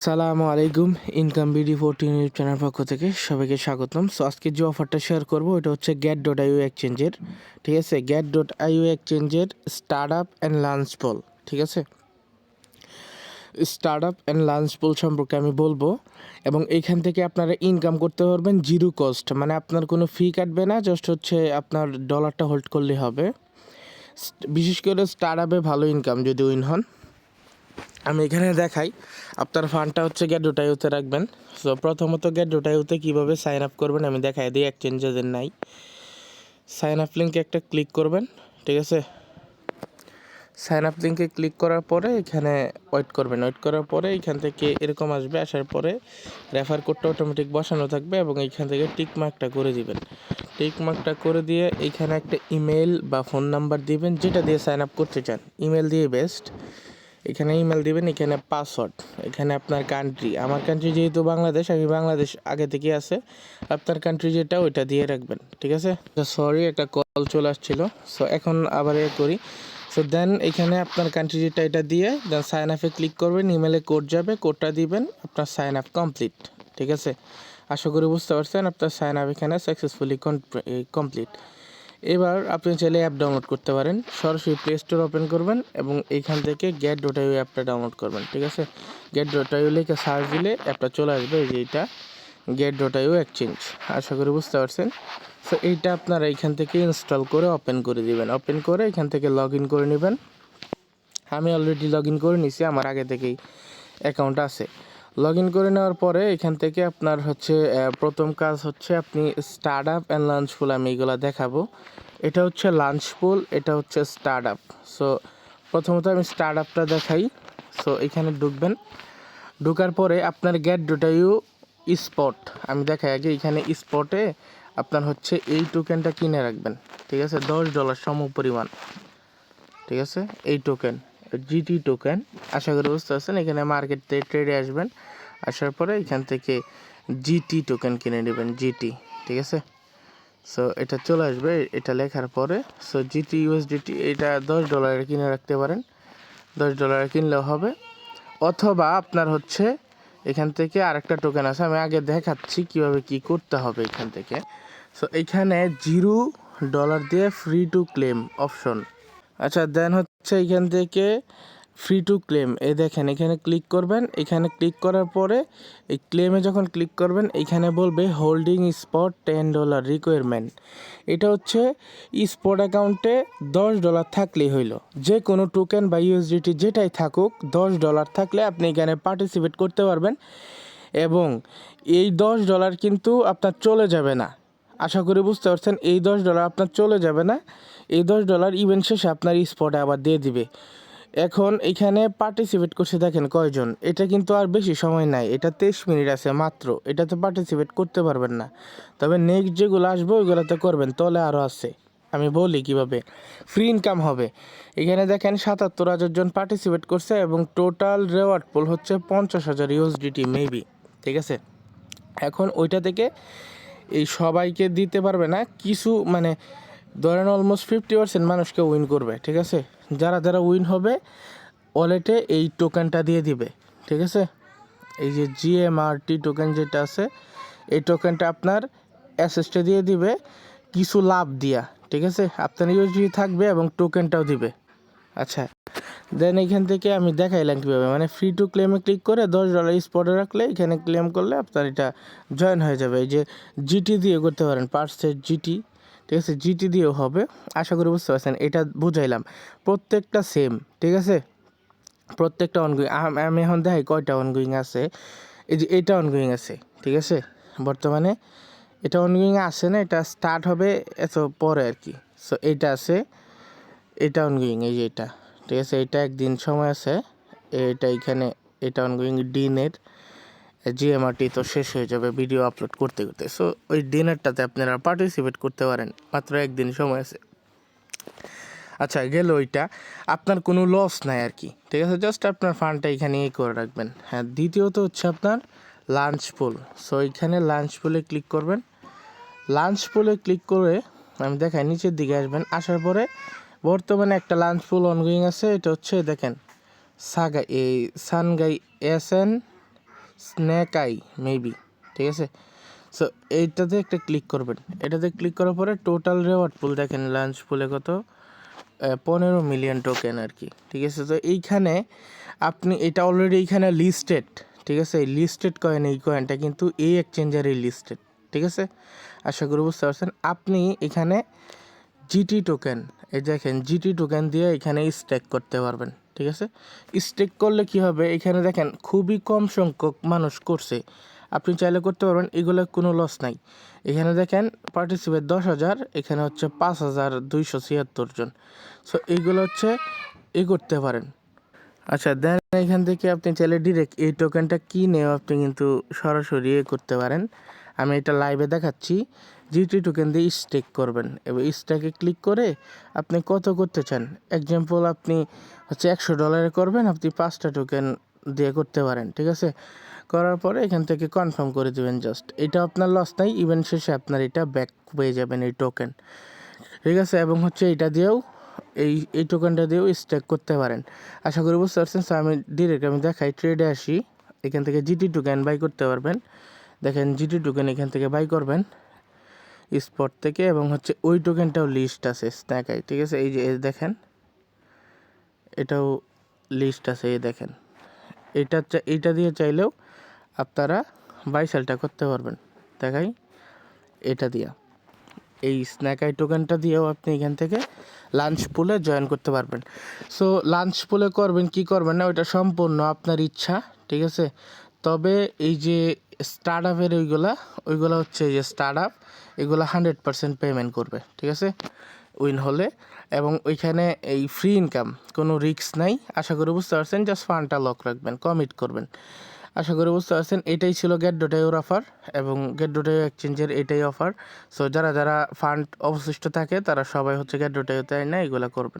সালামু আলাইকুম। Income BD 14 YouTube channel পক্ষ থেকে সবাইকে স্বাগতম। সো আজকে যে অফারটা শেয়ার করবো এটা হচ্ছে get.io এক্সচেঞ্জের। ঠিক আছে, get.io এক্সচেঞ্জের startup and launchpool. ঠিক আছে, startup and launchpool সম্পর্কে আমি বলবো, এবং এইখান থেকে আপনারা ইনকাম করতে পারবেন জিরো কস্ট, মানে আপনার কোনো ফি কাটবে না, জাস্ট হচ্ছে আপনার ডলারটা হোল্ড করলে হবে। বিশেষ করে স্টার্ট আপে ভালো ইনকাম যদি উইন হন। আমি এখানে দেখাই, আপনার ফান্ডটা হচ্ছে get.ioতে রাখবেন। সো প্রথমত get.ioতে কীভাবে সাইন আপ করবেন আমি দেখাই দিই। এক্সচেঞ্জ যাদের নাই, সাইন আপ লিঙ্কে একটা ক্লিক করবেন। ঠিক আছে, সাইন আপ লিঙ্কে ক্লিক করার পরে এখানে ওয়েট করবেন। ওয়েট করার পরে এখান থেকে এরকম আসবে, আসার পরে রেফার কোডটা অটোমেটিক বসানো থাকবে এবং এইখান থেকে টিক মার্কটা করে দিবেন। টিক মার্কটা করে দিয়ে এইখানে একটা ইমেল বা ফোন নাম্বার দিবেন, যেটা দিয়ে সাইন আপ করতে চান। ইমেল দিয়ে বেস্ট। এখানে ইমেল দিবেন, এখানে পাসওয়ার্ড, এখানে আপনার কান্ট্রি। আমার কান্ট্রি যেহেতু বাংলাদেশ, আমি বাংলাদেশ আগে থেকে আছে। আপনার কান্ট্রি যেটা ওইটা দিয়ে রাখবেন। ঠিক আছে, সরি একটা কল চলে আসছিল। সো এখন আবার করি। সো দেন এখানে আপনার কান্ট্রি যেটা এটা দিয়ে দেন সাইন আপে ক্লিক করবেন। ইমেলে কোড যাবে, কোডটা দিবেন, আপনার সাইন আপ কমপ্লিট। ঠিক আছে, আশা করি বুঝতে পারছেন আপনার সাইন আপ এখানে সাকসেসফুলি কমপ্লিট। এবার আপনি চাইলে অ্যাপ ডাউনলোড করতে পারেন। সরাসরি প্লে স্টোর ওপেন করবেন এবং এইখান থেকে get.io অ্যাপটা ডাউনলোড করবেন। ঠিক আছে, get.io লিখে সার্চ দিলে অ্যাপটা চলে আসবে, এই যে এইটা get.io এক্সচেঞ্জ। আশা করি বুঝতে পারছেন। সো এইটা আপনারা এইখান থেকে ইনস্টল করে ওপেন করে দিবেন। ওপেন করে এখান থেকে লগ ইন করে নেবেন। আমি অলরেডি লগ ইন করে নিছি, আমার আগে থেকেই অ্যাকাউন্ট আছে। লগ ইন করে নেওয়ার পরে এখান থেকে আপনার হচ্ছে প্রথম কাজ হচ্ছে আপনি স্টার্ট আপ অ্যান্ড লাঞ্চ পুল, আমি এগুলো দেখাবো। এটা হচ্ছে লাঞ্চ পুল, এটা হচ্ছে স্টার্ট আপ। সো প্রথমত আমি স্টার্ট আপটা দেখাই। সো এখানে ঢুকবেন, ঢোকার পরে আপনার get.io স্পট আমি দেখাই আগে। এখানে স্পটে আপনার হচ্ছে এই টোকেনটা কিনে রাখবেন। ঠিক আছে, $10 সম পরিমাণ। ঠিক আছে, এই টোকেন জিটি টোকেন। আশা করি বুঝতে পারছেন। এখানে মার্কেটে ট্রেডে আসবেন, আসার পরে এখান থেকে জিটি টোকেন কিনে নেবেন, জিটি। ঠিক আছে, সো এটা চলে আসবে, এটা লেখার পরে সো জিটি ইউএসডিটি এটা $10 কিনে রাখতে পারেন। $10 কিনলেও হবে, অথবা আপনার হচ্ছে এখান থেকে আরেকটা টোকেন আছে, আমি আগে দেখাচ্ছি কীভাবে কি করতে হবে এখান থেকে। সো এখানে $0 দিয়ে ফ্রি টু ক্লেম অপশন। আচ্ছা, দেন হচ্ছে এখান থেকে ফ্রি টু ক্লেম, এই দেখেন এখানে ক্লিক করবেন। এখানে ক্লিক করার পরে এই ক্লেমে যখন ক্লিক করবেন এখানে বলবে হোল্ডিং স্পট $10 রিকোয়ারমেন্ট। এটা হচ্ছে স্পট অ্যাকাউন্টে $10 থাকলেই হইল। যে কোনো টোকেন বা ইউএসডিটি যেটাই থাকুক, $10 থাকলে আপনি এখানে পার্টিসিপেট করতে পারবেন। এবং এই $10 কিন্তু আপনার চলে যাবে না। আশা করি বুঝতে পারছেন, এই $10 আপনার চলে যাবে না। এই $10 ইভেন্ট শেষে আপনার স্পটে আবার দিয়ে দিবে। এখন এখানে পার্টিসিপেট করছে দেখেন কয়জন। এটা কিন্তু আর বেশি সময় নাই, এটা 23 মিনিট আছে মাত্র। এটাতে পার্টিসিপেট করতে পারবেন না, তবে নেক্সট যেগুলো আসবে ওইগুলোতে করবেন। তলে আরও আছে, আমি বলি কিভাবে ফ্রি ইনকাম হবে। এখানে দেখেন 77,000 জন পার্টিসিপেট করছে এবং টোটাল রেওয়ার্ড পুল হচ্ছে 50,000 ইউএসডিটি মেবি। ঠিক আছে, এখন ওইটা থেকে এই সবাইকে দিতে পারবে না, কিছু মানে ধরেন অলমোস্ট 50% মানুষকে উইন করবে। ঠিক আছে, যারা যারা উইন হবে ওয়ালেটে এই টোকেনটা দিয়ে দিবে। ঠিক আছে, এই যে জিএমআরটি টোকেন যেটা আছে, এই টোকেনটা আপনার অ্যাসেসটে দিয়ে দিবে কিছু লাভ দিয়া। ঠিক আছে, আপনার ইউএসডি থাকবে এবং টোকেনটাও দিবে। আচ্ছা, দেন এখান থেকে আমি দেখাইলাম কীভাবে, মানে ফ্রি টু ক্লেমে ক্লিক করে $10 স্পটে রাখলে এখানে ক্লেম করলে আপনার এটা জয়েন হয়ে যাবে। এই যে জিটি দিয়ে করতে পারেন, পার্সের জিটি। ঠিক আছে, জিটি দিয়েও হবে। আশা করি বুঝতে পারছেন, এটা বুঝাইলাম। প্রত্যেকটা সেম। ঠিক আছে, প্রত্যেকটা অনগোয়িং। আমি এখন দেখাই কয়টা অনগোয়িং আছে। এই যে এটা অনগোয়িং আছে। ঠিক আছে, বর্তমানে এটা অনগোয়িং আছে না, এটা স্টার্ট হবে এত পরে আর কি। সো এইটা আছে, এটা অনগোয়িং, এই যে এটা। ঠিক আছে, এটা একদিন সময় আছে। এটা এখানে এটা অনগোয়িং ডিনের জিএমআরটি তো শেষ হয়ে যাবে ভিডিও আপলোড করতে করতে। সো ওই ডিনারটাতে আপনারা পার্টিসিপেট করতে পারেন, মাত্র একদিন সময় আছে। আচ্ছা, গেল ওইটা, আপনার কোনো লস নাই আর কি। ঠিক আছে, জাস্ট আপনার ফান্ডটা এখানে করে রাখবেন। হ্যাঁ, দ্বিতীয়ত হচ্ছে আপনার লাঞ্চ পুল। সো এখানে লাঞ্চ পুলে ক্লিক করবেন। লাঞ্চ পুলে ক্লিক করে আমি দেখাই, নিচের দিকে আসবেন। আসার পরে বর্তমানে একটা লাঞ্চ পুল অনগোয়িং আছে, এটা হচ্ছে দেখেন সানগাই স্ন্যাক আই মেবি, ঠিক আছে। সো এইটাতে একটা ক্লিক করবেন, এটাতে ক্লিক করার পরে টোটাল রেওয়ার্ড পুল দেখেন, লাঞ্চ পুলে কত 15 মিলিয়ন টোকেন আর কি, ঠিক আছে। তো এইখানে আপনি এটা অলরেডি এইখানে লিস্টেড, ঠিক আছে। এই লিস্টেড কয়েন, এই কয়েনটা কিন্তু এই এক্সচেঞ্জারেই লিস্টেড, ঠিক আছে। আশা করি বুঝতে পারছেন। আপনি এখানে জিটি টোকেন, এই দেখেন জিটি টোকেন দিয়ে এখানে স্টেক করতে পারবেন, ঠিক আছে। স্টেক করলে কি হবে, এখানে দেখেন খুবই কম সংখ্যক মানুষ করছে, আপনি চাইলে করতে পারবেন, এগুলো কোনো লস নাই। এখানে দেখেন পার্টিসিপেট 10,000, এখানে হচ্ছে 5,276 জন। সো এইগুলো হচ্ছে করতে পারেন। আচ্ছা দেন এখান থেকে আপনি চাইলে ডিরেক্ট এই টোকেনটা কিনেও আপনি কিন্তু সরাসরি করতে পারেন। আমি এটা লাইভে দেখাচ্ছি। জিটি টোকেন দিয়ে স্টেক করবেন এবং স্টেকে ক্লিক করে আপনি কত করতে চান, এক্সাম্পল আপনি হচ্ছে $100 করবেন, আপনি 5টা টোকেন দিয়ে করতে পারেন, ঠিক আছে। করার পরে এখান থেকে কনফার্ম করে দেবেন জাস্ট। এটা আপনার লস নাই, ইভেন্ট শেষে আপনার এটা ব্যাক পেয়ে যাবেন এই টোকেন, ঠিক আছে। এবং হচ্ছে এটা দিয়েও এই টোকেনটা দিয়েও স্টেক করতে পারেন। আশা করি বুঝতে পারছেন। সো আমি ডিরেক্ট আমি দেখাই, ট্রেডে আসি, এখান থেকে জিটি টোকেন বাই করতে পারবেন। দেখেন জিটি টোকেন এখান থেকে বাই করবেন স্পট থেকে, এবং হচ্ছে ওই টোকেনটাও লিস্ট আছে স্ন্যাক আই, ঠিক আছে। এই যে দেখেন এটাও লিস্ট আছে, এই দেখেন এইটা দিয়ে চাইলেও আপনারা বাই সেলটা করতে পারবেন। দেখাই এটা দিয়া, এই স্ন্যাক আই টোকেনটা দিয়েও আপনি এখান থেকে লাঞ্চ পুলে জয়েন করতে পারবেন। সো লাঞ্চ পুলে করবেন কি করবেন না ওইটা সম্পূর্ণ আপনার ইচ্ছা, ঠিক আছে। তবে এই যে স্টার্ট আপের ওইগুলা হচ্ছে যে স্টার্ট আপ, এগুলো 100% পেমেন্ট করবে, ঠিক আছে, উইন হলে। এবং ওইখানে এই ফ্রি ইনকাম, কোনো রিস্ক নাই। আশা করি বুঝতে পারছেন। জাস্ট ফান্ডটা লক রাখবেন, কমিট করবেন। আশা করি বুঝতে পারছেন। এটাই ছিল get.io অফার এবং get.io এক্সচেঞ্জের এটাই অফার। সো যারা ফান্ড অবশিষ্ট থাকে তারা সবাই হচ্ছে get.io তে না এগুলো করবেন।